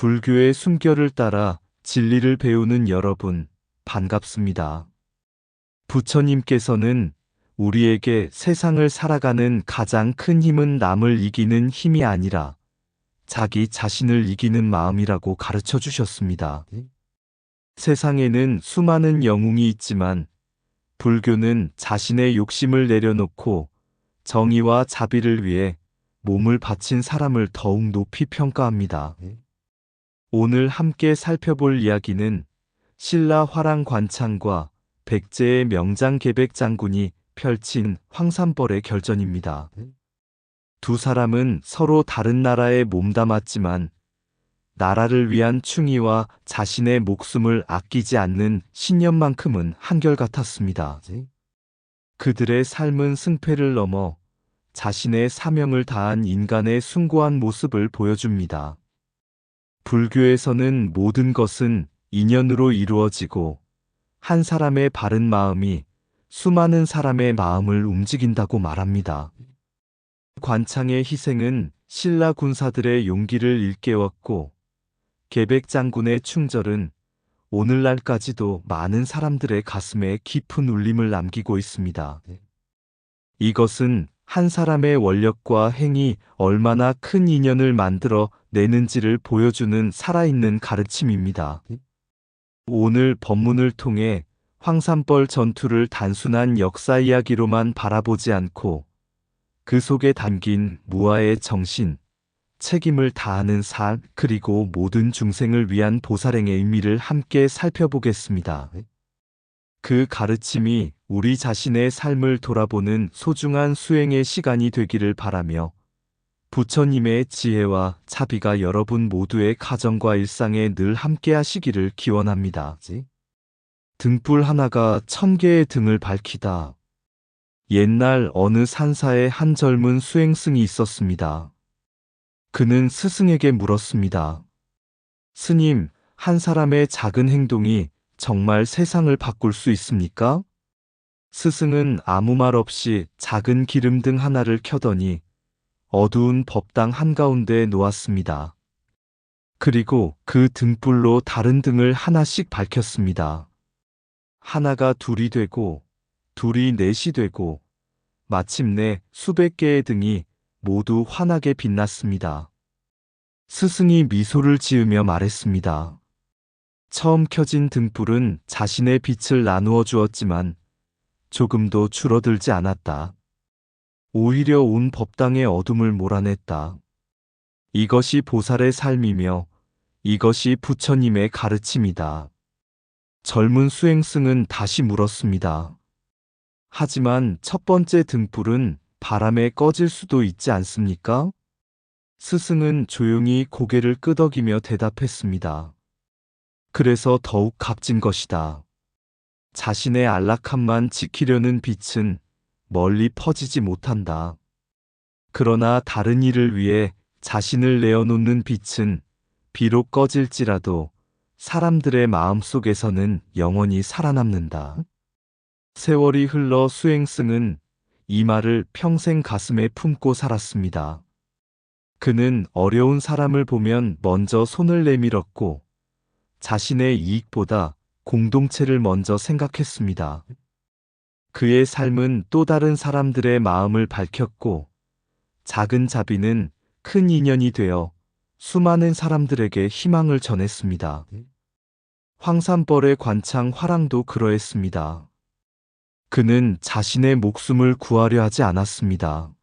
불교의 숨결을 따라 진리를 배우는 여러분, 반갑습니다. 부처님께서는 우리에게 세상을 살아가는 가장 큰 힘은 남을 이기는 힘이 아니라 자기 자신을 이기는 마음이라고 가르쳐 주셨습니다. 세상에는 수많은 영웅이 있지만 불교는 자신의 욕심을 내려놓고 정의와 자비를 위해 몸을 바친 사람을 더욱 높이 평가합니다. 오늘 함께 살펴볼 이야기는 신라 화랑 관창과 백제의 명장 계백 장군이 펼친 황산벌의 결전입니다. 두 사람은 서로 다른 나라에 몸담았지만 나라를 위한 충의와 자신의 목숨을 아끼지 않는 신념만큼은 한결같았습니다. 그들의 삶은 승패를 넘어 자신의 사명을 다한 인간의 숭고한 모습을 보여줍니다. 불교에서는 모든 것은 인연으로 이루어지고 한 사람의 바른 마음이 수많은 사람의 마음을 움직인다고 말합니다. 관창의 희생은 신라 군사들의 용기를 일깨웠고 계백 장군의 충절은 오늘날까지도 많은 사람들의 가슴에 깊은 울림을 남기고 있습니다. 이것은 한 사람의 원력과 행이 얼마나 큰 인연을 만들어 내는지를 보여주는 살아있는 가르침입니다. 오늘 법문을 통해 황산벌 전투를 단순한 역사 이야기로만 바라보지 않고 그 속에 담긴 무아의 정신, 책임을 다하는 삶, 그리고 모든 중생을 위한 보살행의 의미를 함께 살펴보겠습니다. 그 가르침이 우리 자신의 삶을 돌아보는 소중한 수행의 시간이 되기를 바라며 부처님의 지혜와 자비가 여러분 모두의 가정과 일상에 늘 함께 하시기를 기원합니다. 등불 하나가 1000개의 등을 밝히다. 옛날 어느 산사에 한 젊은 수행승이 있었습니다. 그는 스승에게 물었습니다. 스님, 한 사람의 작은 행동이 정말 세상을 바꿀 수 있습니까? 스승은 아무 말 없이 작은 기름등 하나를 켜더니 어두운 법당 한가운데에 놓았습니다. 그리고 그 등불로 다른 등을 하나씩 밝혔습니다. 하나가 둘이 되고, 둘이 넷이 되고, 마침내 수백 개의 등이 모두 환하게 빛났습니다. 스승이 미소를 지으며 말했습니다. 처음 켜진 등불은 자신의 빛을 나누어 주었지만 조금도 줄어들지 않았다. 오히려 온 법당의 어둠을 몰아냈다. 이것이 보살의 삶이며 이것이 부처님의 가르침이다. 젊은 수행승은 다시 물었습니다. 하지만 첫 번째 등불은 바람에 꺼질 수도 있지 않습니까? 스승은 조용히 고개를 끄덕이며 대답했습니다. 그래서 더욱 값진 것이다. 자신의 안락함만 지키려는 빛은 멀리 퍼지지 못한다. 그러나 다른 일을 위해 자신을 내어놓는 빛은 비록 꺼질지라도 사람들의 마음 속에서는 영원히 살아남는다. 세월이 흘러 수행승은 이 말을 평생 가슴에 품고 살았습니다. 그는 어려운 사람을 보면 먼저 손을 내밀었고 자신의 이익보다 공동체를 먼저 생각했습니다. 그의 삶은 또 다른 사람들의 마음을 밝혔고 작은 자비는 큰 인연이 되어 수많은 사람들에게 희망을 전했습니다. 황산벌의 관창 화랑도 그러했습니다. 그는 자신의 목숨을 구하려 하지 않았습니다.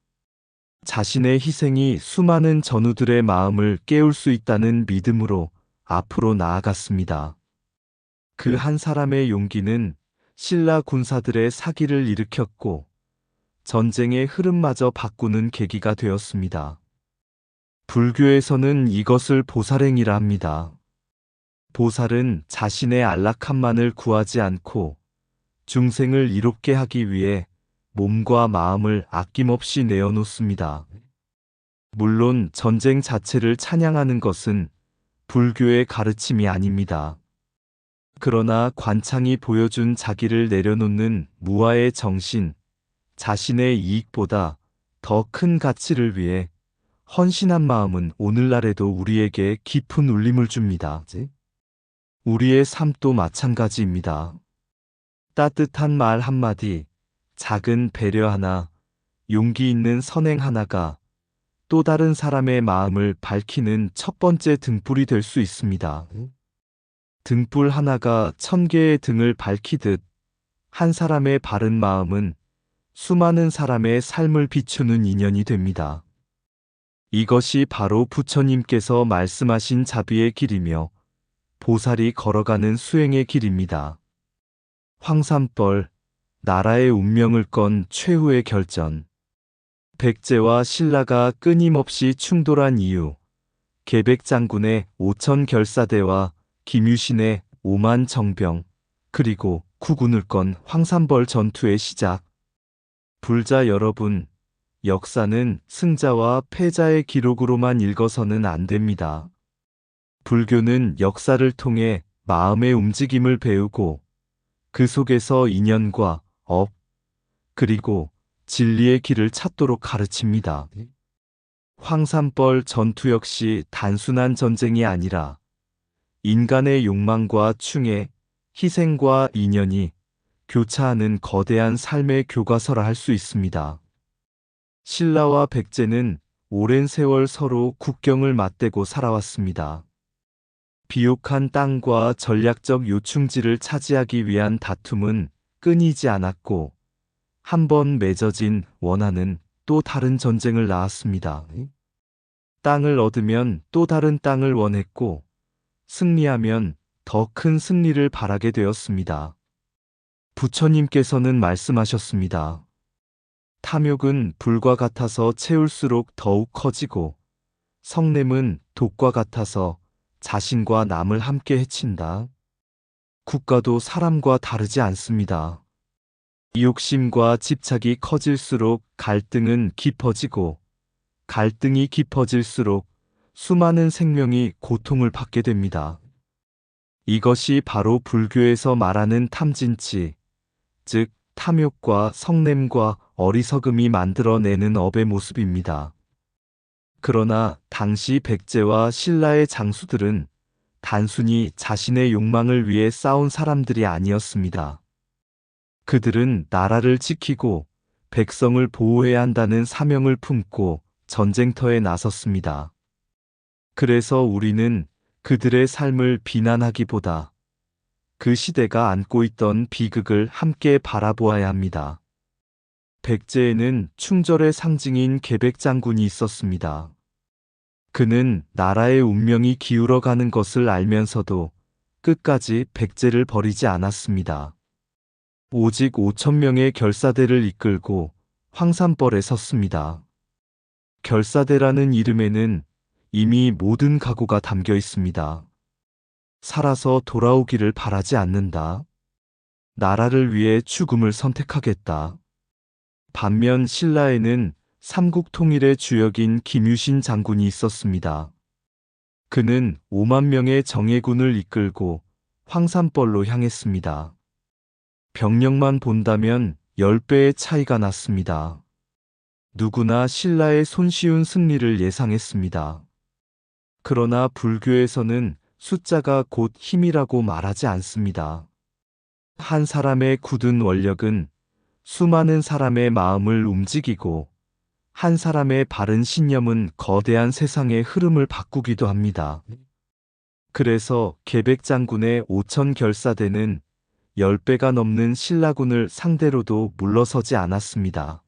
자신의 희생이 수많은 전우들의 마음을 깨울 수 있다는 믿음으로 앞으로 나아갔습니다. 그 한 사람의 용기는 신라 군사들의 사기를 일으켰고 전쟁의 흐름마저 바꾸는 계기가 되었습니다. 불교에서는 이것을 보살행이라 합니다. 보살은 자신의 안락함만을 구하지 않고 중생을 이롭게 하기 위해 몸과 마음을 아낌없이 내어놓습니다. 물론 전쟁 자체를 찬양하는 것은 불교의 가르침이 아닙니다. 그러나 관창이 보여준 자기를 내려놓는 무아의 정신, 자신의 이익보다 더 큰 가치를 위해 헌신한 마음은 오늘날에도 우리에게 깊은 울림을 줍니다. 우리의 삶도 마찬가지입니다. 따뜻한 말 한마디, 작은 배려 하나, 용기 있는 선행 하나가 또 다른 사람의 마음을 밝히는 첫 번째 등불이 될 수 있습니다. 등불 하나가 1000개의 등을 밝히듯 한 사람의 바른 마음은 수많은 사람의 삶을 비추는 인연이 됩니다. 이것이 바로 부처님께서 말씀하신 자비의 길이며 보살이 걸어가는 수행의 길입니다. 황산벌, 나라의 운명을 건 최후의 결전. 백제와 신라가 끊임없이 충돌한 이유, 계백장군의 5000결사대와 김유신의 5만 정병, 그리고 국운을 건 황산벌 전투의 시작. 불자 여러분, 역사는 승자와 패자의 기록으로만 읽어서는 안 됩니다. 불교는 역사를 통해 마음의 움직임을 배우고 그 속에서 인연과 업, 그리고 진리의 길을 찾도록 가르칩니다. 황산벌 전투 역시 단순한 전쟁이 아니라 인간의 욕망과 충애, 희생과 인연이 교차하는 거대한 삶의 교과서라 할 수 있습니다. 신라와 백제는 오랜 세월 서로 국경을 맞대고 살아왔습니다. 비옥한 땅과 전략적 요충지를 차지하기 위한 다툼은 끊이지 않았고 한 번 맺어진 원한은 또 다른 전쟁을 낳았습니다. 땅을 얻으면 또 다른 땅을 원했고 승리하면 더 큰 승리를 바라게 되었습니다. 부처님께서는 말씀하셨습니다. 탐욕은 불과 같아서 채울수록 더욱 커지고 성냄은 독과 같아서 자신과 남을 함께 해친다. 국가도 사람과 다르지 않습니다. 욕심과 집착이 커질수록 갈등은 깊어지고 갈등이 깊어질수록 수많은 생명이 고통을 받게 됩니다. 이것이 바로 불교에서 말하는 탐진치, 즉 탐욕과 성냄과 어리석음이 만들어내는 업의 모습입니다. 그러나 당시 백제와 신라의 장수들은 단순히 자신의 욕망을 위해 싸운 사람들이 아니었습니다. 그들은 나라를 지키고 백성을 보호해야 한다는 사명을 품고 전쟁터에 나섰습니다. 그래서 우리는 그들의 삶을 비난하기보다 그 시대가 안고 있던 비극을 함께 바라보아야 합니다. 백제에는 충절의 상징인 계백장군이 있었습니다. 그는 나라의 운명이 기울어가는 것을 알면서도 끝까지 백제를 버리지 않았습니다. 오직 5000명의 결사대를 이끌고 황산벌에 섰습니다. 결사대라는 이름에는 이미 모든 각오가 담겨 있습니다. 살아서 돌아오기를 바라지 않는다. 나라를 위해 죽음을 선택하겠다. 반면 신라에는 삼국 통일의 주역인 김유신 장군이 있었습니다. 그는 5만 명의 정예군을 이끌고 황산벌로 향했습니다. 병력만 본다면 10배의 차이가 났습니다. 누구나 신라의 손쉬운 승리를 예상했습니다. 그러나 불교에서는 숫자가 곧 힘이라고 말하지 않습니다. 한 사람의 굳은 원력은 수많은 사람의 마음을 움직이고 한 사람의 바른 신념은 거대한 세상의 흐름을 바꾸기도 합니다. 그래서 계백장군의 5000결사대는 10배가 넘는 신라군을 상대로도 물러서지 않았습니다.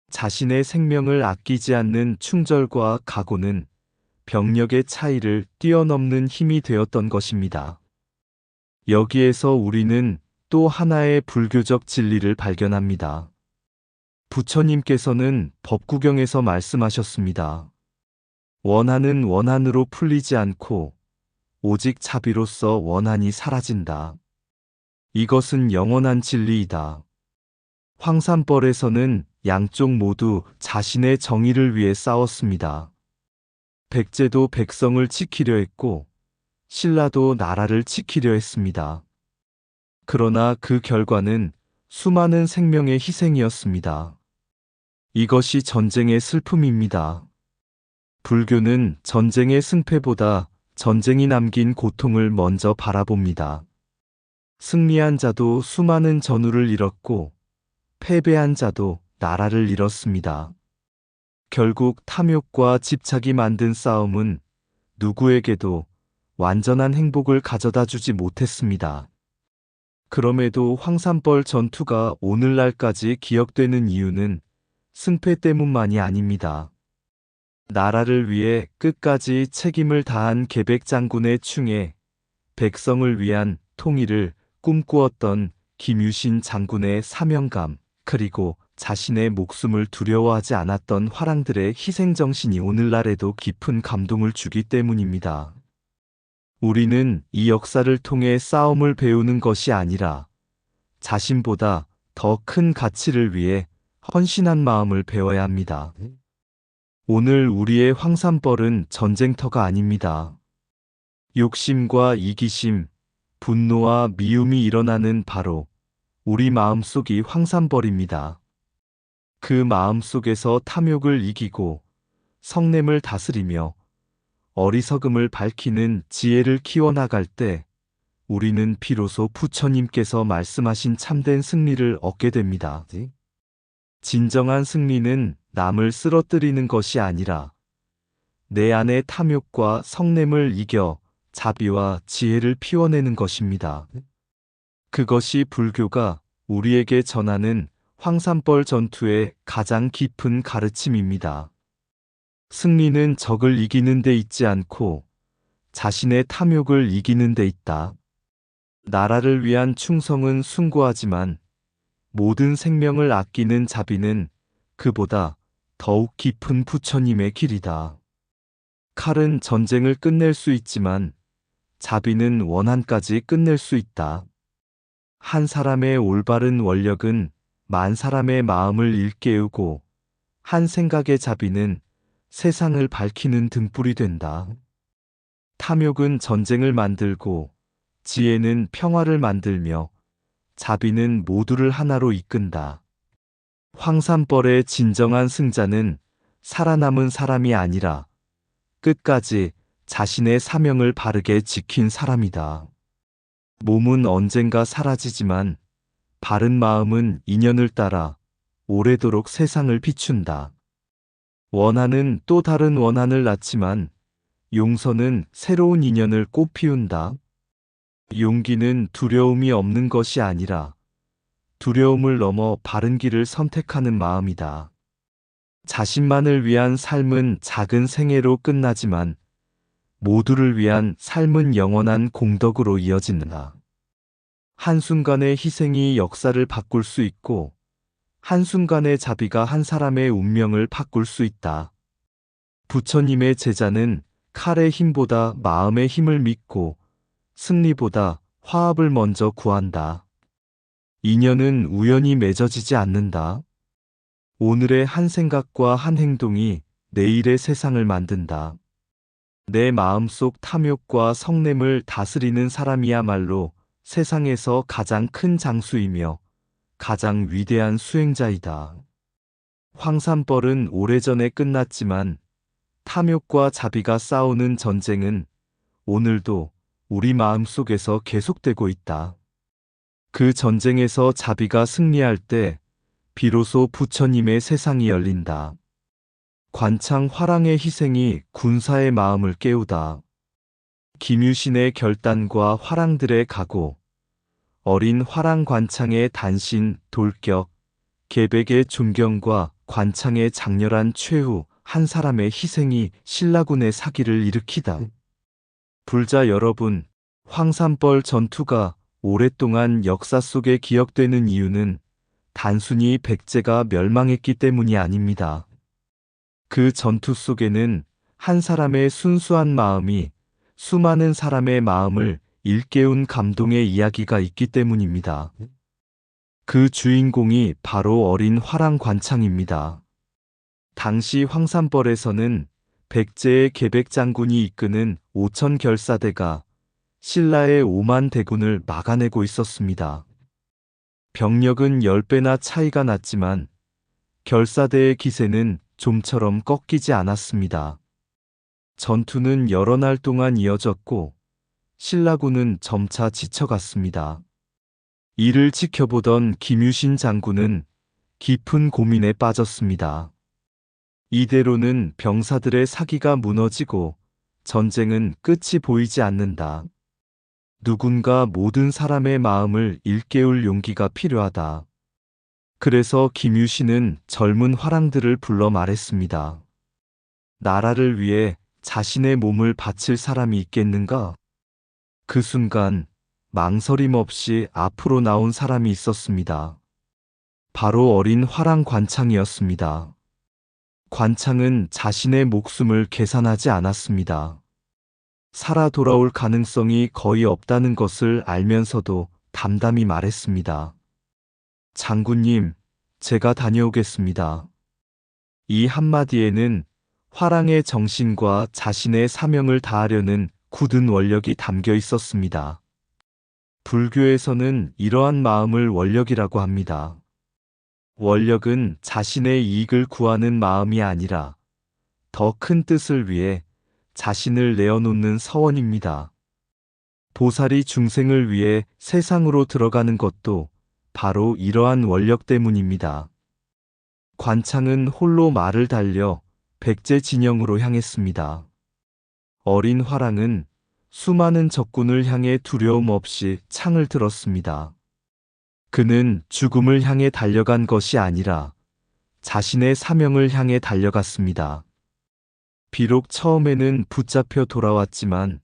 자신의 생명을 아끼지 않는 충절과 각오는 병력의 차이를 뛰어넘는 힘이 되었던 것입니다. 여기에서 우리는 또 하나의 불교적 진리를 발견합니다. 부처님께서는 법구경에서 말씀하셨습니다. 원한은 원한으로 풀리지 않고 오직 자비로서 원한이 사라진다. 이것은 영원한 진리이다. 황산벌에서는 양쪽 모두 자신의 정의를 위해 싸웠습니다. 백제도 백성을 지키려 했고 신라도 나라를 지키려 했습니다. 그러나 그 결과는 수많은 생명의 희생이었습니다. 이것이 전쟁의 슬픔입니다. 불교는 전쟁의 승패보다 전쟁이 남긴 고통을 먼저 바라봅니다. 승리한 자도 수많은 전우를 잃었고 패배한 자도 나라를 잃었습니다. 결국 탐욕과 집착이 만든 싸움은 누구에게도 완전한 행복을 가져다 주지 못했습니다. 그럼에도 황산벌 전투가 오늘날까지 기억되는 이유는 승패 때문만이 아닙니다. 나라를 위해 끝까지 책임을 다한 계백 장군의 충에 백성을 위한 통일을 꿈꾸었던 김유신 장군의 사명감, 그리고 자신의 목숨을 두려워하지 않았던 화랑들의 희생정신이 오늘날에도 깊은 감동을 주기 때문입니다. 우리는 이 역사를 통해 싸움을 배우는 것이 아니라 자신보다 더 큰 가치를 위해 헌신한 마음을 배워야 합니다. 오늘 우리의 황산벌은 전쟁터가 아닙니다. 욕심과 이기심, 분노와 미움이 일어나는 바로 우리 마음속이 황산벌입니다. 그 마음속에서 탐욕을 이기고 성냄을 다스리며 어리석음을 밝히는 지혜를 키워나갈 때 우리는 비로소 부처님께서 말씀하신 참된 승리를 얻게 됩니다. 진정한 승리는 남을 쓰러뜨리는 것이 아니라 내 안의 탐욕과 성냄을 이겨 자비와 지혜를 피워내는 것입니다. 그것이 불교가 우리에게 전하는 황산벌 전투의 가장 깊은 가르침입니다. 승리는 적을 이기는 데 있지 않고 자신의 탐욕을 이기는 데 있다. 나라를 위한 충성은 숭고하지만 모든 생명을 아끼는 자비는 그보다 더욱 깊은 부처님의 길이다. 칼은 전쟁을 끝낼 수 있지만 자비는 원한까지 끝낼 수 있다. 한 사람의 올바른 원력은 만 사람의 마음을 일깨우고 한 생각의 자비는 세상을 밝히는 등불이 된다. 탐욕은 전쟁을 만들고 지혜는 평화를 만들며 자비는 모두를 하나로 이끈다. 황산벌의 진정한 승자는 살아남은 사람이 아니라 끝까지 자신의 사명을 바르게 지킨 사람이다. 몸은 언젠가 사라지지만 바른 마음은 인연을 따라 오래도록 세상을 비춘다. 원한은 또 다른 원한을 낳지만 용서는 새로운 인연을 꽃피운다. 용기는 두려움이 없는 것이 아니라 두려움을 넘어 바른 길을 선택하는 마음이다. 자신만을 위한 삶은 작은 생애로 끝나지만 모두를 위한 삶은 영원한 공덕으로 이어진다. 한순간의 희생이 역사를 바꿀 수 있고 한순간의 자비가 한 사람의 운명을 바꿀 수 있다. 부처님의 제자는 칼의 힘보다 마음의 힘을 믿고 승리보다 화합을 먼저 구한다. 인연은 우연히 맺어지지 않는다. 오늘의 한 생각과 한 행동이 내일의 세상을 만든다. 내 마음속 탐욕과 성냄을 다스리는 사람이야말로 세상에서 가장 큰 장수이며 가장 위대한 수행자이다. 황산벌은 오래전에 끝났지만 탐욕과 자비가 싸우는 전쟁은 오늘도 우리 마음속에서 계속되고 있다. 그 전쟁에서 자비가 승리할 때 비로소 부처님의 세상이 열린다. 관창 화랑의 희생이 군사의 마음을 깨우다. 김유신의 결단과 화랑들의 각오, 어린 화랑 관창의 단신, 돌격, 계백의 존경과 관창의 장렬한 최후, 한 사람의 희생이 신라군의 사기를 일으키다. 불자 여러분, 황산벌 전투가 오랫동안 역사 속에 기억되는 이유는 단순히 백제가 멸망했기 때문이 아닙니다. 그 전투 속에는 한 사람의 순수한 마음이 수많은 사람의 마음을 일깨운 감동의 이야기가 있기 때문입니다. 그 주인공이 바로 어린 화랑 관창입니다. 당시 황산벌에서는 백제의 계백 장군이 이끄는 5천 결사대가 신라의 5만 대군을 막아내고 있었습니다. 병력은 10배나 차이가 났지만 결사대의 기세는 좀처럼 꺾이지 않았습니다. 전투는 여러 날 동안 이어졌고 신라군은 점차 지쳐갔습니다. 이를 지켜보던 김유신 장군은 깊은 고민에 빠졌습니다. 이대로는 병사들의 사기가 무너지고 전쟁은 끝이 보이지 않는다. 누군가 모든 사람의 마음을 일깨울 용기가 필요하다. 그래서 김유신은 젊은 화랑들을 불러 말했습니다. 나라를 위해 자신의 몸을 바칠 사람이 있겠는가? 그 순간 망설임 없이 앞으로 나온 사람이 있었습니다. 바로 어린 화랑 관창이었습니다. 관창은 자신의 목숨을 계산하지 않았습니다. 살아 돌아올 가능성이 거의 없다는 것을 알면서도 담담히 말했습니다. 장군님, 제가 다녀오겠습니다. 이 한마디에는 화랑의 정신과 자신의 사명을 다하려는 굳은 원력이 담겨 있었습니다. 불교에서는 이러한 마음을 원력이라고 합니다. 원력은 자신의 이익을 구하는 마음이 아니라 더 큰 뜻을 위해 자신을 내어놓는 서원입니다. 보살이 중생을 위해 세상으로 들어가는 것도 바로 이러한 원력 때문입니다. 관창은 홀로 말을 달려 백제 진영으로 향했습니다. 어린 화랑은 수많은 적군을 향해 두려움 없이 창을 들었습니다. 그는 죽음을 향해 달려간 것이 아니라 자신의 사명을 향해 달려갔습니다. 비록 처음에는 붙잡혀 돌아왔지만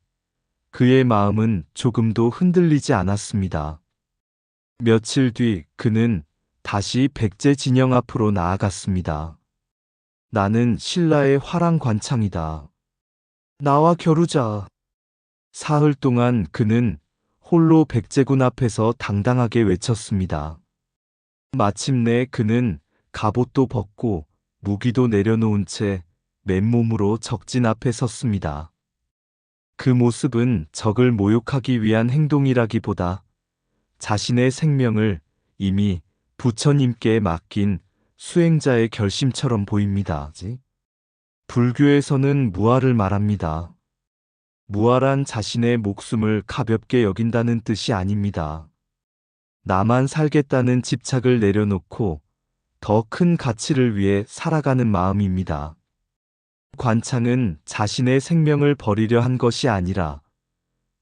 그의 마음은 조금도 흔들리지 않았습니다. 며칠 뒤 그는 다시 백제 진영 앞으로 나아갔습니다. 나는 신라의 화랑 관창이다. 나와 겨루자. 사흘 동안 그는 홀로 백제군 앞에서 당당하게 외쳤습니다. 마침내 그는 갑옷도 벗고 무기도 내려놓은 채 맨몸으로 적진 앞에 섰습니다. 그 모습은 적을 모욕하기 위한 행동이라기보다 자신의 생명을 이미 부처님께 맡긴 수행자의 결심처럼 보입니다. 불교에서는 무아를 말합니다. 무아란 자신의 목숨을 가볍게 여긴다는 뜻이 아닙니다. 나만 살겠다는 집착을 내려놓고 더 큰 가치를 위해 살아가는 마음입니다. 관창은 자신의 생명을 버리려 한 것이 아니라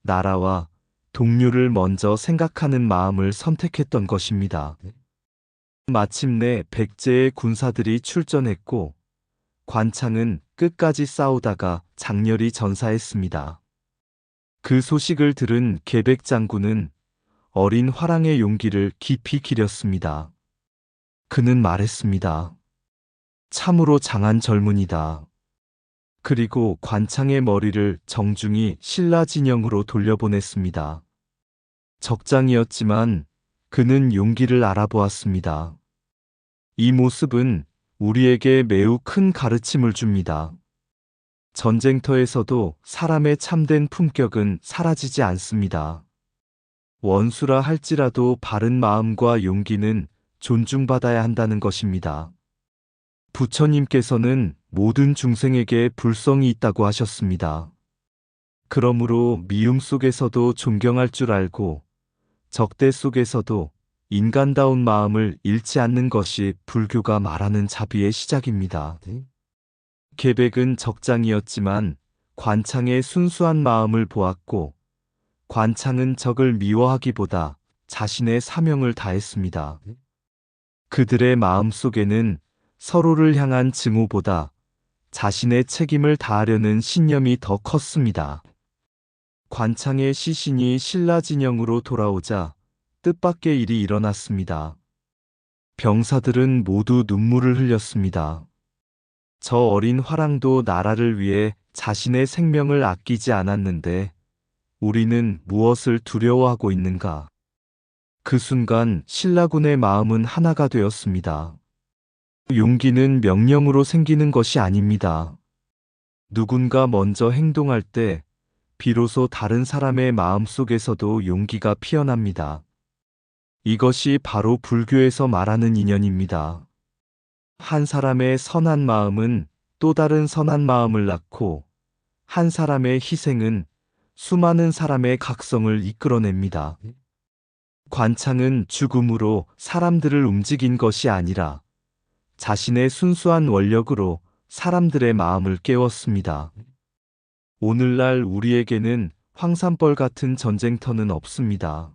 나라와 동료를 먼저 생각하는 마음을 선택했던 것입니다. 마침내 백제의 군사들이 출전했고 관창은 끝까지 싸우다가 장렬히 전사했습니다. 그 소식을 들은 계백 장군은 어린 화랑의 용기를 깊이 기렸습니다. 그는 말했습니다. 참으로 장한 젊은이다. 그리고 관창의 머리를 정중히 신라 진영으로 돌려보냈습니다. 적장이었지만 그는 용기를 알아보았습니다. 이 모습은 우리에게 매우 큰 가르침을 줍니다. 전쟁터에서도 사람의 참된 품격은 사라지지 않습니다. 원수라 할지라도 바른 마음과 용기는 존중받아야 한다는 것입니다. 부처님께서는 모든 중생에게 불성이 있다고 하셨습니다. 그러므로 미움 속에서도 존경할 줄 알고 적대 속에서도 인간다운 마음을 잃지 않는 것이 불교가 말하는 자비의 시작입니다. 계백은 적장이었지만 관창의 순수한 마음을 보았고 관창은 적을 미워하기보다 자신의 사명을 다했습니다. 그들의 마음 속에는 서로를 향한 증오보다 자신의 책임을 다하려는 신념이 더 컸습니다. 관창의 시신이 신라 진영으로 돌아오자 뜻밖의 일이 일어났습니다. 병사들은 모두 눈물을 흘렸습니다. 저 어린 화랑도 나라를 위해 자신의 생명을 아끼지 않았는데 우리는 무엇을 두려워하고 있는가? 그 순간 신라군의 마음은 하나가 되었습니다. 용기는 명령으로 생기는 것이 아닙니다. 누군가 먼저 행동할 때 비로소 다른 사람의 마음 속에서도 용기가 피어납니다. 이것이 바로 불교에서 말하는 인연입니다. 한 사람의 선한 마음은 또 다른 선한 마음을 낳고 한 사람의 희생은 수많은 사람의 각성을 이끌어냅니다. 관창은 죽음으로 사람들을 움직인 것이 아니라 자신의 순수한 원력으로 사람들의 마음을 깨웠습니다. 오늘날 우리에게는 황산벌 같은 전쟁터는 없습니다.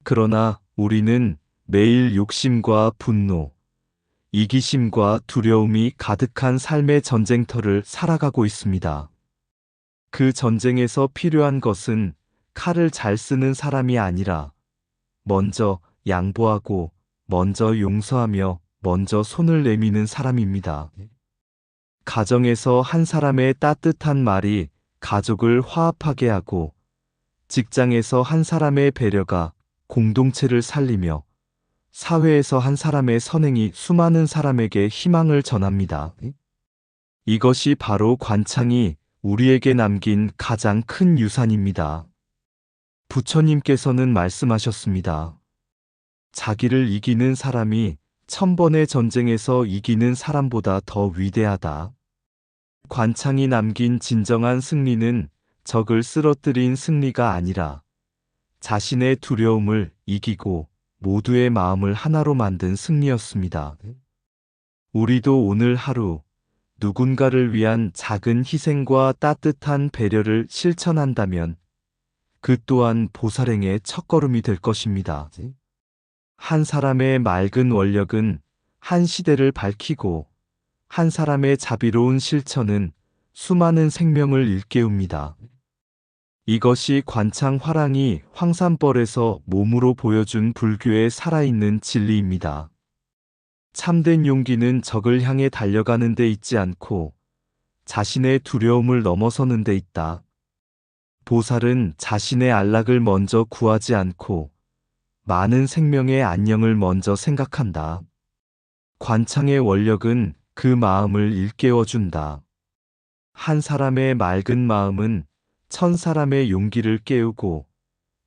그러나 우리는 매일 욕심과 분노, 이기심과 두려움이 가득한 삶의 전쟁터를 살아가고 있습니다. 그 전쟁에서 필요한 것은 칼을 잘 쓰는 사람이 아니라 먼저 양보하고, 먼저 용서하며, 먼저 손을 내미는 사람입니다. 가정에서 한 사람의 따뜻한 말이 가족을 화합하게 하고, 직장에서 한 사람의 배려가 공동체를 살리며, 사회에서 한 사람의 선행이 수많은 사람에게 희망을 전합니다. 이것이 바로 관창이 우리에게 남긴 가장 큰 유산입니다. 부처님께서는 말씀하셨습니다. 자기를 이기는 사람이 1000번의 전쟁에서 이기는 사람보다 더 위대하다. 관창이 남긴 진정한 승리는 적을 쓰러뜨린 승리가 아니라 자신의 두려움을 이기고 모두의 마음을 하나로 만든 승리였습니다. 우리도 오늘 하루 누군가를 위한 작은 희생과 따뜻한 배려를 실천한다면 그 또한 보살행의 첫걸음이 될 것입니다. 한 사람의 맑은 원력은 한 시대를 밝히고 한 사람의 자비로운 실천은 수많은 생명을 일깨웁니다. 이것이 관창 화랑이 황산벌에서 몸으로 보여준 불교의 살아있는 진리입니다. 참된 용기는 적을 향해 달려가는 데 있지 않고 자신의 두려움을 넘어서는 데 있다. 보살은 자신의 안락을 먼저 구하지 않고 많은 생명의 안녕을 먼저 생각한다. 관창의 원력은 그 마음을 일깨워준다. 한 사람의 맑은 마음은 1000사람의 용기를 깨우고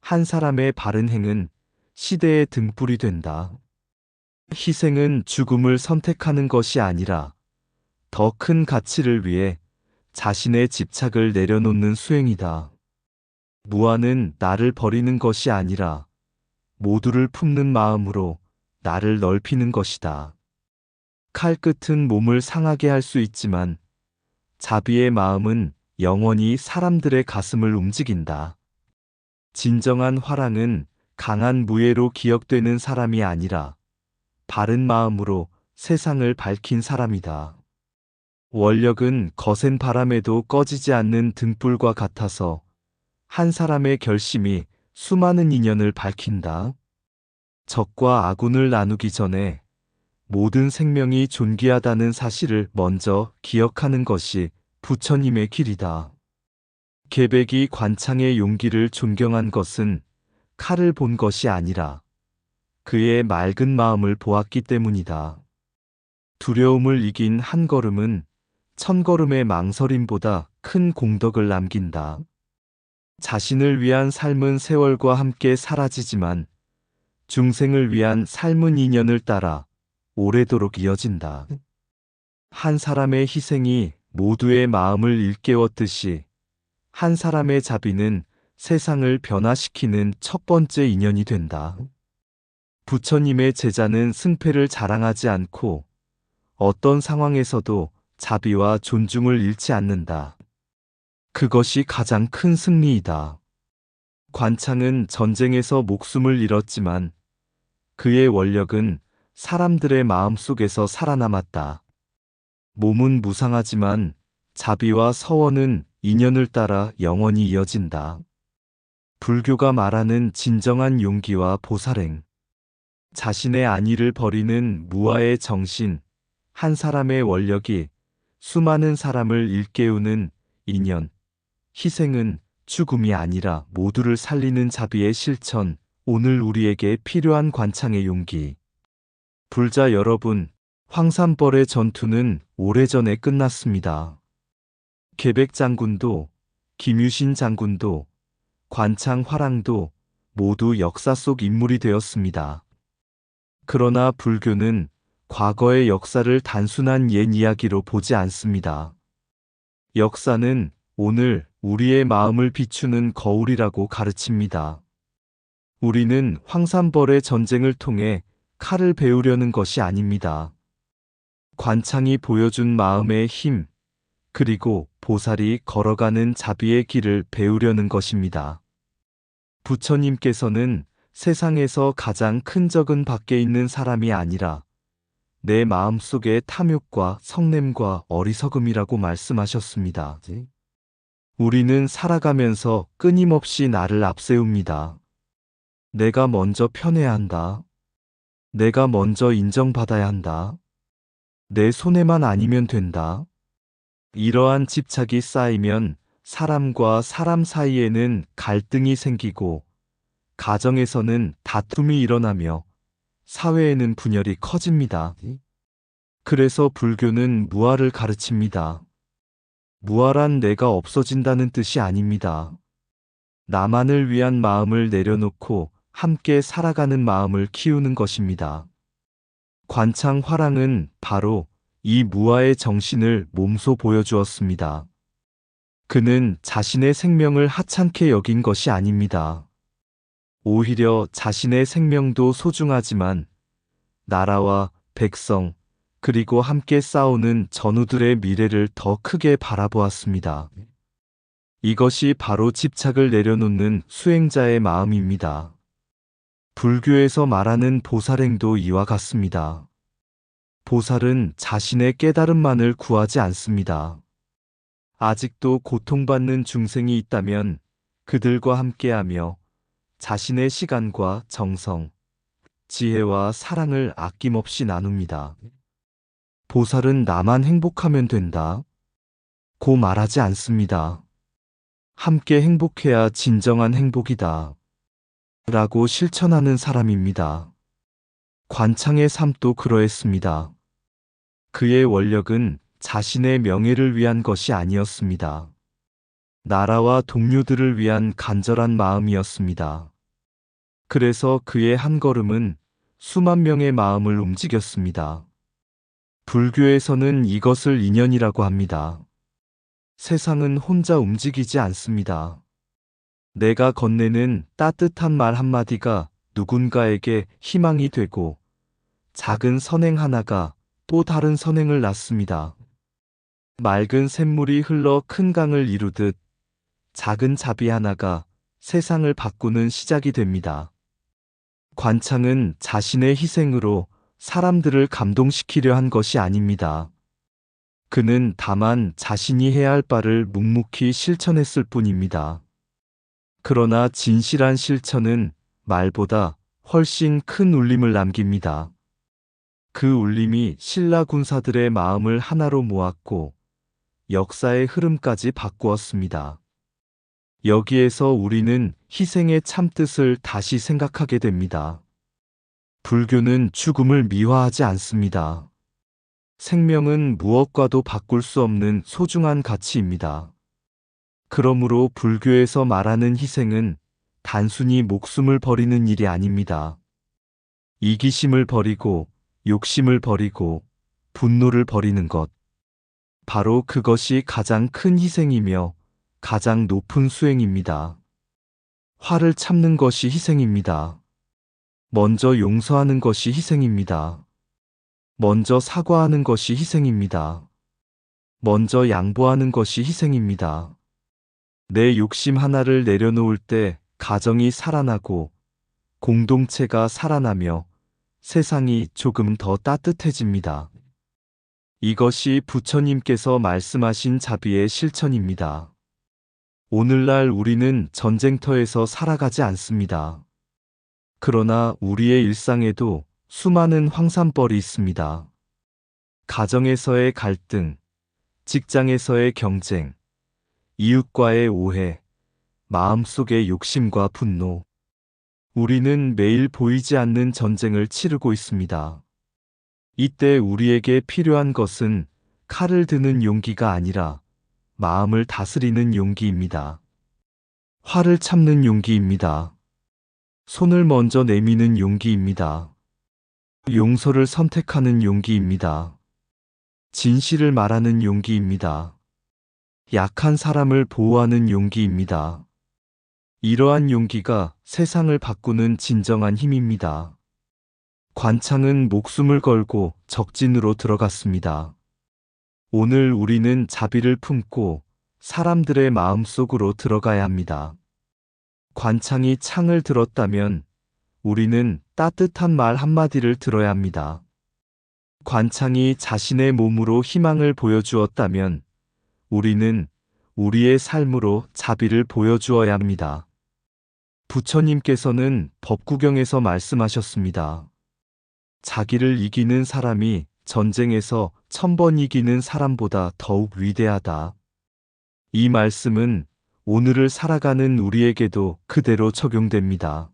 한 사람의 바른 행은 시대의 등불이 된다. 희생은 죽음을 선택하는 것이 아니라 더 큰 가치를 위해 자신의 집착을 내려놓는 수행이다. 무아는 나를 버리는 것이 아니라 모두를 품는 마음으로 나를 넓히는 것이다. 칼끝은 몸을 상하게 할 수 있지만 자비의 마음은 영원히 사람들의 가슴을 움직인다. 진정한 화랑은 강한 무예로 기억되는 사람이 아니라 바른 마음으로 세상을 밝힌 사람이다. 원력은 거센 바람에도 꺼지지 않는 등불과 같아서 한 사람의 결심이 수많은 인연을 밝힌다. 적과 아군을 나누기 전에 모든 생명이 존귀하다는 사실을 먼저 기억하는 것이 부처님의 길이다. 계백이 관창의 용기를 존경한 것은 칼을 본 것이 아니라 그의 맑은 마음을 보았기 때문이다. 두려움을 이긴 한 걸음은 1000걸음의 망설임보다 큰 공덕을 남긴다. 자신을 위한 삶은 세월과 함께 사라지지만 중생을 위한 삶은 인연을 따라 오래도록 이어진다. 한 사람의 희생이 모두의 마음을 일깨웠듯이 한 사람의 자비는 세상을 변화시키는 첫 번째 인연이 된다. 부처님의 제자는 승패를 자랑하지 않고 어떤 상황에서도 자비와 존중을 잃지 않는다. 그것이 가장 큰 승리이다. 관창은 전쟁에서 목숨을 잃었지만 그의 원력은 사람들의 마음 속에서 살아남았다. 몸은 무상하지만 자비와 서원은 인연을 따라 영원히 이어진다. 불교가 말하는 진정한 용기와 보살행, 자신의 안위를 버리는 무아의 정신, 한 사람의 원력이 수많은 사람을 일깨우는 인연, 희생은 죽음이 아니라 모두를 살리는 자비의 실천, 오늘 우리에게 필요한 관창의 용기. 불자 여러분, 황산벌의 전투는 오래전에 끝났습니다. 계백 장군도, 김유신 장군도, 관창 화랑도 모두 역사 속 인물이 되었습니다. 그러나 불교는 과거의 역사를 단순한 옛 이야기로 보지 않습니다. 역사는 오늘 우리의 마음을 비추는 거울이라고 가르칩니다. 우리는 황산벌의 전쟁을 통해 칼을 배우려는 것이 아닙니다. 관창이 보여준 마음의 힘, 그리고 보살이 걸어가는 자비의 길을 배우려는 것입니다. 부처님께서는 세상에서 가장 큰 적은 밖에 있는 사람이 아니라 내 마음속의 탐욕과 성냄과 어리석음이라고 말씀하셨습니다. 우리는 살아가면서 끊임없이 나를 앞세웁니다. 내가 먼저 편해야 한다. 내가 먼저 인정받아야 한다. 내 손해만 아니면 된다. 이러한 집착이 쌓이면 사람과 사람 사이에는 갈등이 생기고 가정에서는 다툼이 일어나며 사회에는 분열이 커집니다. 그래서 불교는 무아를 가르칩니다. 무아란 내가 없어진다는 뜻이 아닙니다. 나만을 위한 마음을 내려놓고 함께 살아가는 마음을 키우는 것입니다. 관창 화랑은 바로 이 무아의 정신을 몸소 보여주었습니다. 그는 자신의 생명을 하찮게 여긴 것이 아닙니다. 오히려 자신의 생명도 소중하지만 나라와 백성, 그리고 함께 싸우는 전우들의 미래를 더 크게 바라보았습니다. 이것이 바로 집착을 내려놓는 수행자의 마음입니다. 불교에서 말하는 보살행도 이와 같습니다. 보살은 자신의 깨달음만을 구하지 않습니다. 아직도 고통받는 중생이 있다면 그들과 함께하며 자신의 시간과 정성, 지혜와 사랑을 아낌없이 나눕니다. 보살은 나만 행복하면 된다. 고 말하지 않습니다. 함께 행복해야 진정한 행복이다. 라고 실천하는 사람입니다. 관창의 삶도 그러했습니다. 그의 원력은 자신의 명예를 위한 것이 아니었습니다. 나라와 동료들을 위한 간절한 마음이었습니다. 그래서 그의 한 걸음은 수만 명의 마음을 움직였습니다. 불교에서는 이것을 인연이라고 합니다. 세상은 혼자 움직이지 않습니다. 내가 건네는 따뜻한 말 한마디가 누군가에게 희망이 되고 작은 선행 하나가 또 다른 선행을 낳습니다. 맑은 샘물이 흘러 큰 강을 이루듯 작은 자비 하나가 세상을 바꾸는 시작이 됩니다. 관창은 자신의 희생으로 사람들을 감동시키려 한 것이 아닙니다. 그는 다만 자신이 해야 할 바를 묵묵히 실천했을 뿐입니다. 그러나 진실한 실천은 말보다 훨씬 큰 울림을 남깁니다. 그 울림이 신라 군사들의 마음을 하나로 모았고 역사의 흐름까지 바꾸었습니다. 여기에서 우리는 희생의 참뜻을 다시 생각하게 됩니다. 불교는 죽음을 미화하지 않습니다. 생명은 무엇과도 바꿀 수 없는 소중한 가치입니다. 그러므로 불교에서 말하는 희생은 단순히 목숨을 버리는 일이 아닙니다. 이기심을 버리고 욕심을 버리고 분노를 버리는 것. 바로 그것이 가장 큰 희생이며 가장 높은 수행입니다. 화를 참는 것이 희생입니다. 먼저 용서하는 것이 희생입니다. 먼저 사과하는 것이 희생입니다. 먼저 양보하는 것이 희생입니다. 내 욕심 하나를 내려놓을 때 가정이 살아나고 공동체가 살아나며 세상이 조금 더 따뜻해집니다. 이것이 부처님께서 말씀하신 자비의 실천입니다. 오늘날 우리는 전쟁터에서 살아가지 않습니다. 그러나 우리의 일상에도 수많은 황산벌이 있습니다. 가정에서의 갈등, 직장에서의 경쟁, 이웃과의 오해, 마음속의 욕심과 분노. 우리는 매일 보이지 않는 전쟁을 치르고 있습니다. 이때 우리에게 필요한 것은 칼을 드는 용기가 아니라 마음을 다스리는 용기입니다. 화를 참는 용기입니다. 손을 먼저 내미는 용기입니다. 용서를 선택하는 용기입니다. 진실을 말하는 용기입니다. 약한 사람을 보호하는 용기입니다. 이러한 용기가 세상을 바꾸는 진정한 힘입니다. 관창은 목숨을 걸고 적진으로 들어갔습니다. 오늘 우리는 자비를 품고 사람들의 마음속으로 들어가야 합니다. 관창이 창을 들었다면 우리는 따뜻한 말 한마디를 들어야 합니다. 관창이 자신의 몸으로 희망을 보여주었다면 우리는 우리의 삶으로 자비를 보여주어야 합니다. 부처님께서는 법구경에서 말씀하셨습니다. 자기를 이기는 사람이 전쟁에서 1000번 이기는 사람보다 더욱 위대하다. 이 말씀은 오늘을 살아가는 우리에게도 그대로 적용됩니다.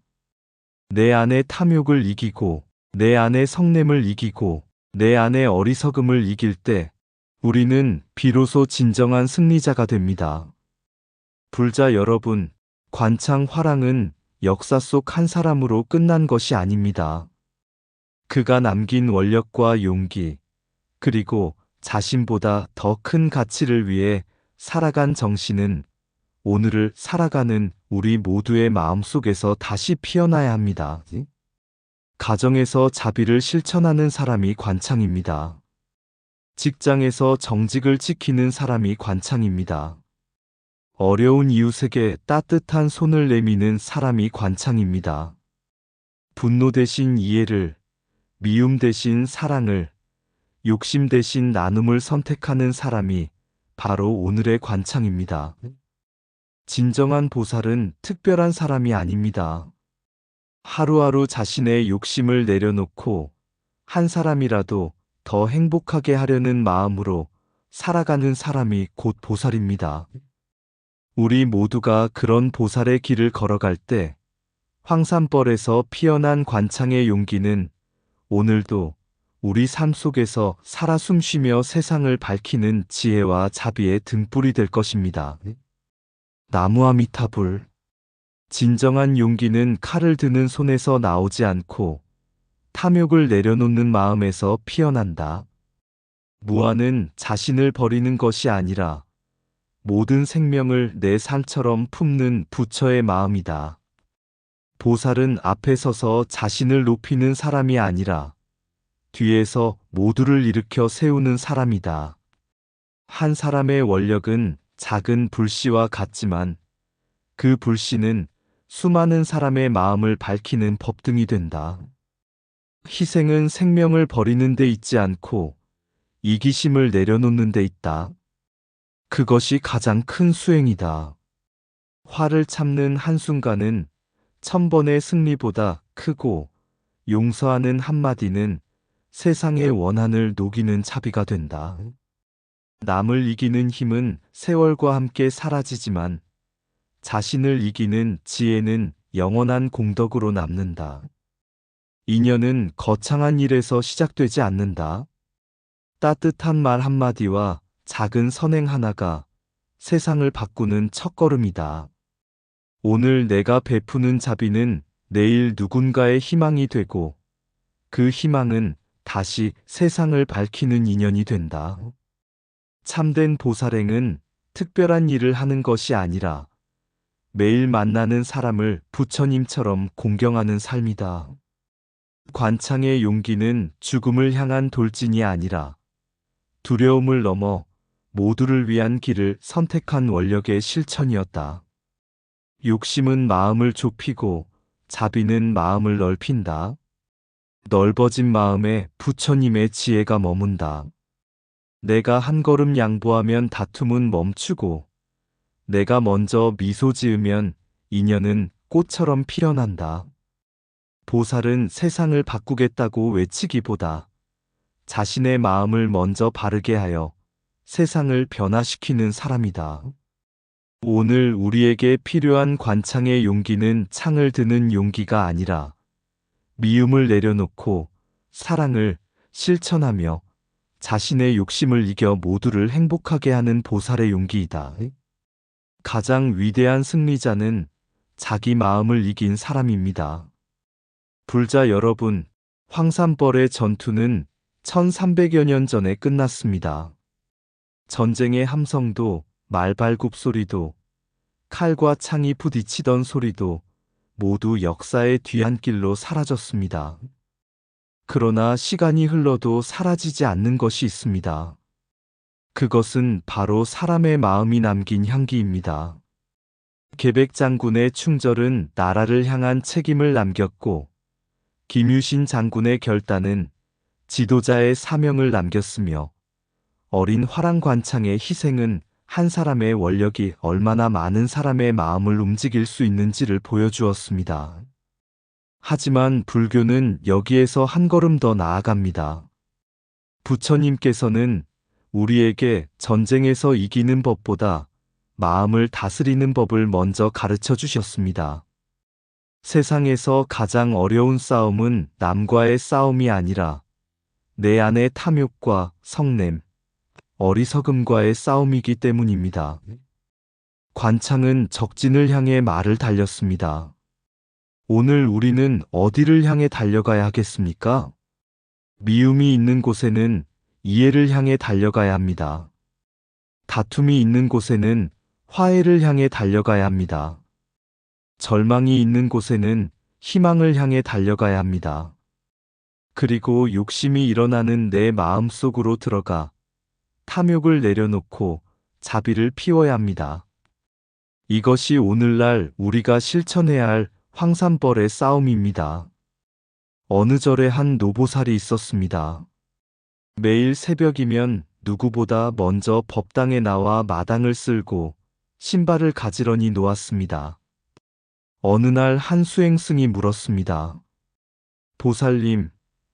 내 안의 탐욕을 이기고, 내 안의 성냄을 이기고, 내 안의 어리석음을 이길 때 우리는 비로소 진정한 승리자가 됩니다. 불자 여러분, 관창 화랑은 역사 속 한 사람으로 끝난 것이 아닙니다. 그가 남긴 원력과 용기, 그리고 자신보다 더 큰 가치를 위해 살아간 정신은 오늘을 살아가는 우리 모두의 마음속에서 다시 피어나야 합니다. 가정에서 자비를 실천하는 사람이 관창입니다. 직장에서 정직을 지키는 사람이 관창입니다. 어려운 이웃에게 따뜻한 손을 내미는 사람이 관창입니다. 분노 대신 이해를, 미움 대신 사랑을, 욕심 대신 나눔을 선택하는 사람이 바로 오늘의 관창입니다. 진정한 보살은 특별한 사람이 아닙니다. 하루하루 자신의 욕심을 내려놓고 한 사람이라도 더 행복하게 하려는 마음으로 살아가는 사람이 곧 보살입니다. 우리 모두가 그런 보살의 길을 걸어갈 때 황산벌에서 피어난 관창의 용기는 오늘도 우리 삶 속에서 살아 숨쉬며 세상을 밝히는 지혜와 자비의 등불이 될 것입니다. 나무아미타불. 진정한 용기는 칼을 드는 손에서 나오지 않고 탐욕을 내려놓는 마음에서 피어난다. 무아는 자신을 버리는 것이 아니라 모든 생명을 내 삶처럼 품는 부처의 마음이다. 보살은 앞에 서서 자신을 높이는 사람이 아니라 뒤에서 모두를 일으켜 세우는 사람이다. 한 사람의 원력은 작은 불씨와 같지만 그 불씨는 수많은 사람의 마음을 밝히는 법등이 된다. 희생은 생명을 버리는 데 있지 않고 이기심을 내려놓는 데 있다. 그것이 가장 큰 수행이다. 화를 참는 한순간은 1000번의 승리보다 크고 용서하는 한마디는 세상의 원한을 녹이는 차비가 된다. 남을 이기는 힘은 세월과 함께 사라지지만 자신을 이기는 지혜는 영원한 공덕으로 남는다. 인연은 거창한 일에서 시작되지 않는다. 따뜻한 말 한마디와 작은 선행 하나가 세상을 바꾸는 첫걸음이다. 오늘 내가 베푸는 자비는 내일 누군가의 희망이 되고 그 희망은 다시 세상을 밝히는 인연이 된다. 참된 보살행은 특별한 일을 하는 것이 아니라 매일 만나는 사람을 부처님처럼 공경하는 삶이다. 관창의 용기는 죽음을 향한 돌진이 아니라 두려움을 넘어 모두를 위한 길을 선택한 원력의 실천이었다. 욕심은 마음을 좁히고 자비는 마음을 넓힌다. 넓어진 마음에 부처님의 지혜가 머문다. 내가 한 걸음 양보하면 다툼은 멈추고 내가 먼저 미소 지으면 인연은 꽃처럼 피어난다. 보살은 세상을 바꾸겠다고 외치기보다 자신의 마음을 먼저 바르게 하여 세상을 변화시키는 사람이다. 오늘 우리에게 필요한 관창의 용기는 창을 드는 용기가 아니라 미움을 내려놓고 사랑을 실천하며 자신의 욕심을 이겨 모두를 행복하게 하는 보살의 용기이다. 가장 위대한 승리자는 자기 마음을 이긴 사람입니다. 불자 여러분, 황산벌의 전투는 1300여 년 전에 끝났습니다. 전쟁의 함성도 말발굽 소리도, 칼과 창이 부딪히던 소리도 모두 역사의 뒤안길로 사라졌습니다. 그러나 시간이 흘러도 사라지지 않는 것이 있습니다. 그것은 바로 사람의 마음이 남긴 향기입니다. 계백 장군의 충절은 나라를 향한 책임을 남겼고, 김유신 장군의 결단은 지도자의 사명을 남겼으며, 어린 화랑관창의 희생은 한 사람의 원력이 얼마나 많은 사람의 마음을 움직일 수 있는지를 보여주었습니다. 하지만 불교는 여기에서 한 걸음 더 나아갑니다. 부처님께서는 우리에게 전쟁에서 이기는 법보다 마음을 다스리는 법을 먼저 가르쳐 주셨습니다. 세상에서 가장 어려운 싸움은 남과의 싸움이 아니라 내 안의 탐욕과 성냄, 어리석음과의 싸움이기 때문입니다. 관창은 적진을 향해 말을 달렸습니다. 오늘 우리는 어디를 향해 달려가야 하겠습니까? 미움이 있는 곳에는 이해를 향해 달려가야 합니다. 다툼이 있는 곳에는 화해를 향해 달려가야 합니다. 절망이 있는 곳에는 희망을 향해 달려가야 합니다. 그리고 욕심이 일어나는 내 마음 속으로 들어가 탐욕을 내려놓고 자비를 피워야 합니다. 이것이 오늘날 우리가 실천해야 할 황산벌의 싸움입니다. 어느 절에 한 노보살이 있었습니다. 매일 새벽이면 누구보다 먼저 법당에 나와 마당을 쓸고 신발을 가지런히 놓았습니다. 어느 날 한 수행승이 물었습니다. 보살님,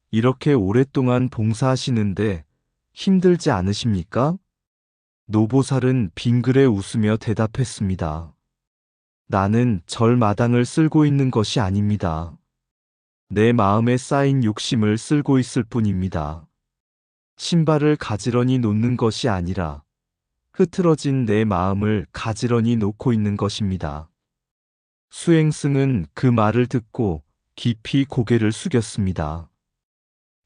이렇게 오랫동안 봉사하시는데 힘들지 않으십니까? 노보살은 빙그레 웃으며 대답했습니다. 나는 절 마당을 쓸고 있는 것이 아닙니다. 내 마음에 쌓인 욕심을 쓸고 있을 뿐입니다. 신발을 가지런히 놓는 것이 아니라 흐트러진 내 마음을 가지런히 놓고 있는 것입니다. 수행승은 그 말을 듣고 깊이 고개를 숙였습니다.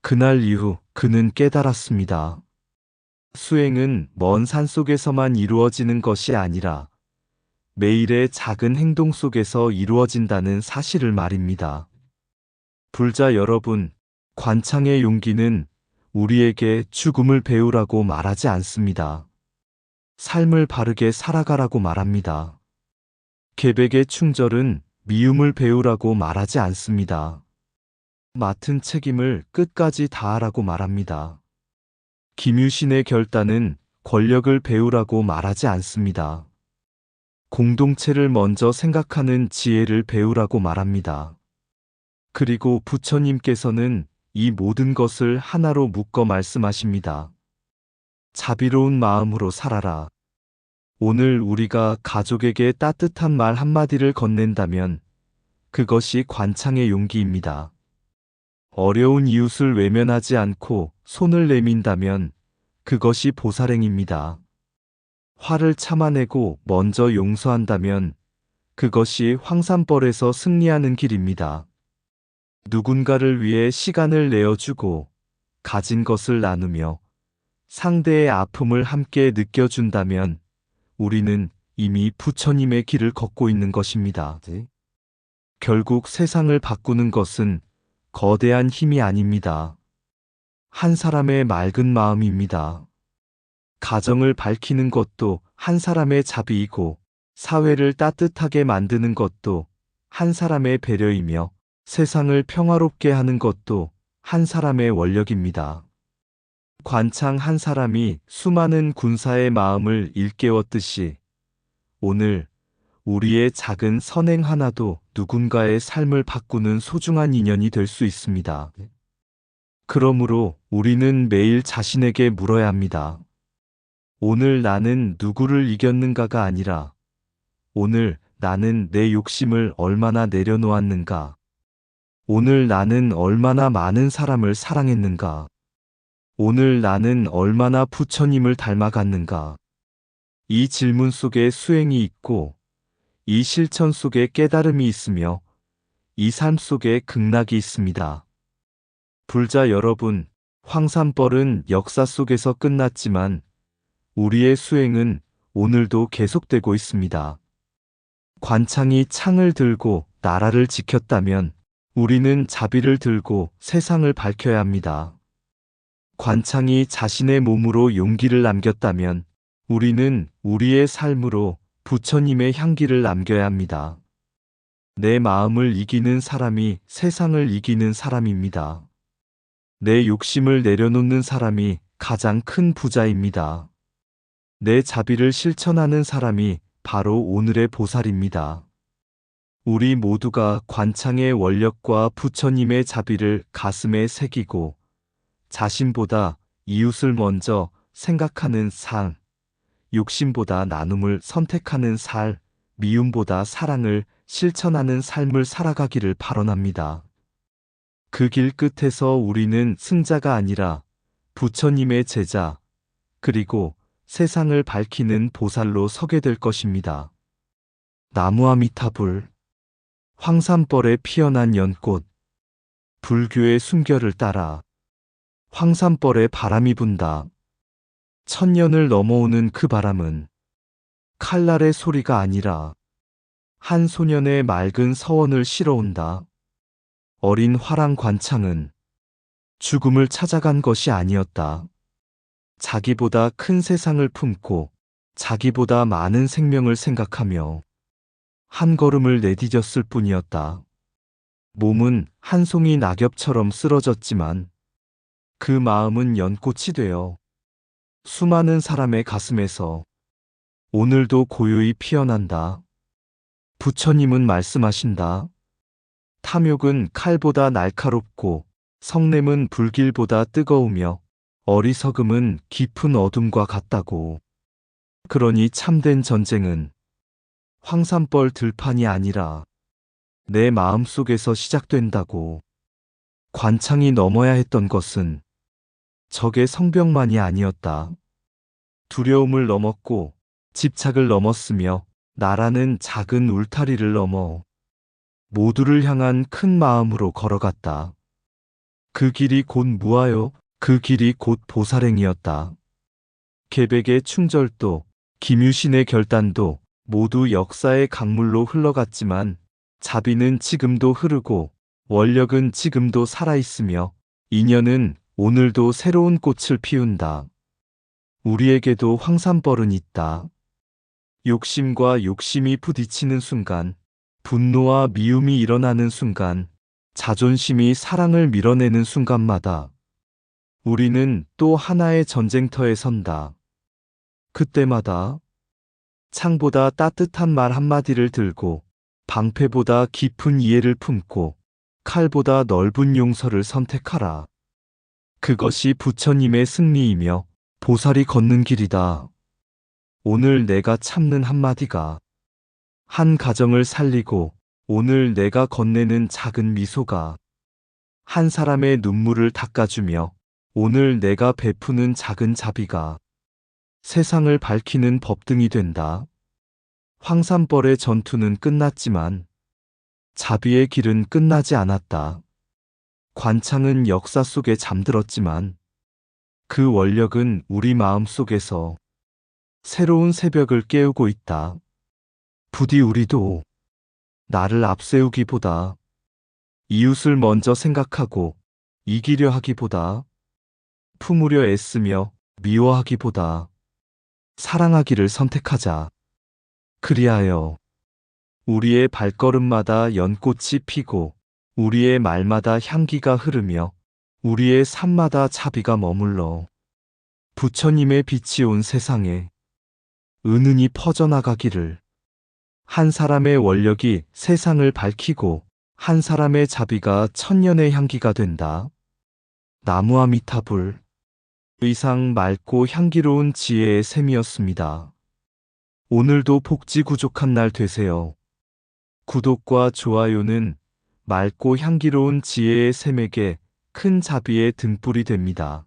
그날 이후 그는 깨달았습니다. 수행은 먼 산속에서만 이루어지는 것이 아니라 매일의 작은 행동 속에서 이루어진다는 사실을 말입니다. 불자 여러분, 관창의 용기는 우리에게 죽음을 배우라고 말하지 않습니다. 삶을 바르게 살아가라고 말합니다. 계백의 충절은 미움을 배우라고 말하지 않습니다. 맡은 책임을 끝까지 다하라고 말합니다. 김유신의 결단은 권력을 배우라고 말하지 않습니다. 공동체를 먼저 생각하는 지혜를 배우라고 말합니다. 그리고 부처님께서는 이 모든 것을 하나로 묶어 말씀하십니다. 자비로운 마음으로 살아라. 오늘 우리가 가족에게 따뜻한 말 한마디를 건넨다면 그것이 관창의 용기입니다. 어려운 이웃을 외면하지 않고 손을 내민다면 그것이 보살행입니다. 화를 참아내고 먼저 용서한다면 그것이 황산벌에서 승리하는 길입니다. 누군가를 위해 시간을 내어주고 가진 것을 나누며 상대의 아픔을 함께 느껴준다면 우리는 이미 부처님의 길을 걷고 있는 것입니다. 결국 세상을 바꾸는 것은 거대한 힘이 아닙니다. 한 사람의 맑은 마음입니다. 가정을 밝히는 것도 한 사람의 자비이고 사회를 따뜻하게 만드는 것도 한 사람의 배려이며 세상을 평화롭게 하는 것도 한 사람의 원력입니다. 관창 한 사람이 수많은 군사의 마음을 일깨웠듯이 오늘 우리의 작은 선행 하나도 누군가의 삶을 바꾸는 소중한 인연이 될 수 있습니다. 그러므로 우리는 매일 자신에게 물어야 합니다. 오늘 나는 누구를 이겼는가가 아니라 오늘 나는 내 욕심을 얼마나 내려놓았는가? 오늘 나는 얼마나 많은 사람을 사랑했는가? 오늘 나는 얼마나 부처님을 닮아갔는가? 이 질문 속에 수행이 있고 이 실천 속에 깨달음이 있으며 이 삶 속에 극락이 있습니다. 불자 여러분, 황산벌은 역사 속에서 끝났지만 우리의 수행은 오늘도 계속되고 있습니다. 관창이 창을 들고 나라를 지켰다면 우리는 자비를 들고 세상을 밝혀야 합니다. 관창이 자신의 몸으로 용기를 남겼다면 우리는 우리의 삶으로 부처님의 향기를 남겨야 합니다. 내 마음을 이기는 사람이 세상을 이기는 사람입니다. 내 욕심을 내려놓는 사람이 가장 큰 부자입니다. 내 자비를 실천하는 사람이 바로 오늘의 보살입니다. 우리 모두가 관창의 원력과 부처님의 자비를 가슴에 새기고 자신보다 이웃을 먼저 생각하는 삶, 욕심보다 나눔을 선택하는 삶, 미움보다 사랑을 실천하는 삶을 살아가기를 발언합니다. 그 길 끝에서 우리는 승자가 아니라 부처님의 제자, 그리고 세상을 밝히는 보살로 서게 될 것입니다. 나무아미타불. 황산벌에 피어난 연꽃. 불교의 숨결을 따라 황산벌에 바람이 분다. 천년을 넘어오는 그 바람은 칼날의 소리가 아니라 한 소년의 맑은 서원을 실어온다. 어린 화랑 관창은 죽음을 찾아간 것이 아니었다. 자기보다 큰 세상을 품고 자기보다 많은 생명을 생각하며 한 걸음을 내디뎠을 뿐이었다. 몸은 한 송이 낙엽처럼 쓰러졌지만 그 마음은 연꽃이 되어 수많은 사람의 가슴에서 오늘도 고요히 피어난다. 부처님은 말씀하신다. 탐욕은 칼보다 날카롭고 성냄은 불길보다 뜨거우며 어리석음은 깊은 어둠과 같다고. 그러니 참된 전쟁은 황산벌 들판이 아니라 내 마음속에서 시작된다고. 관창이 넘어야 했던 것은 적의 성벽만이 아니었다. 두려움을 넘었고 집착을 넘었으며 나라는 작은 울타리를 넘어 모두를 향한 큰 마음으로 걸어갔다. 그 길이 곧 무아요. 그 길이 곧 보살행이었다. 계백의 충절도, 김유신의 결단도 모두 역사의 강물로 흘러갔지만 자비는 지금도 흐르고 원력은 지금도 살아있으며 인연은 오늘도 새로운 꽃을 피운다. 우리에게도 황산벌은 있다. 욕심과 욕심이 부딪히는 순간, 분노와 미움이 일어나는 순간, 자존심이 사랑을 밀어내는 순간마다 우리는 또 하나의 전쟁터에 선다. 그때마다 창보다 따뜻한 말 한마디를 들고 방패보다 깊은 이해를 품고 칼보다 넓은 용서를 선택하라. 그것이 부처님의 승리이며 보살이 걷는 길이다. 오늘 내가 참는 한마디가 한 가정을 살리고 오늘 내가 건네는 작은 미소가 한 사람의 눈물을 닦아주며 오늘 내가 베푸는 작은 자비가 세상을 밝히는 법등이 된다. 황산벌의 전투는 끝났지만 자비의 길은 끝나지 않았다. 관창은 역사 속에 잠들었지만 그 원력은 우리 마음 속에서 새로운 새벽을 깨우고 있다. 부디 우리도 나를 앞세우기보다 이웃을 먼저 생각하고 이기려 하기보다 품으려 애쓰며 미워하기보다 사랑하기를 선택하자. 그리하여 우리의 발걸음마다 연꽃이 피고 우리의 말마다 향기가 흐르며 우리의 삶마다 자비가 머물러 부처님의 빛이 온 세상에 은은히 퍼져나가기를. 한 사람의 원력이 세상을 밝히고 한 사람의 자비가 천년의 향기가 된다. 나무아미타불. 의상 맑고 향기로운 지혜의 샘이었습니다. 오늘도 복지구족한 날 되세요. 구독과 좋아요는 맑고 향기로운 지혜의 샘에게 큰 자비의 등불이 됩니다.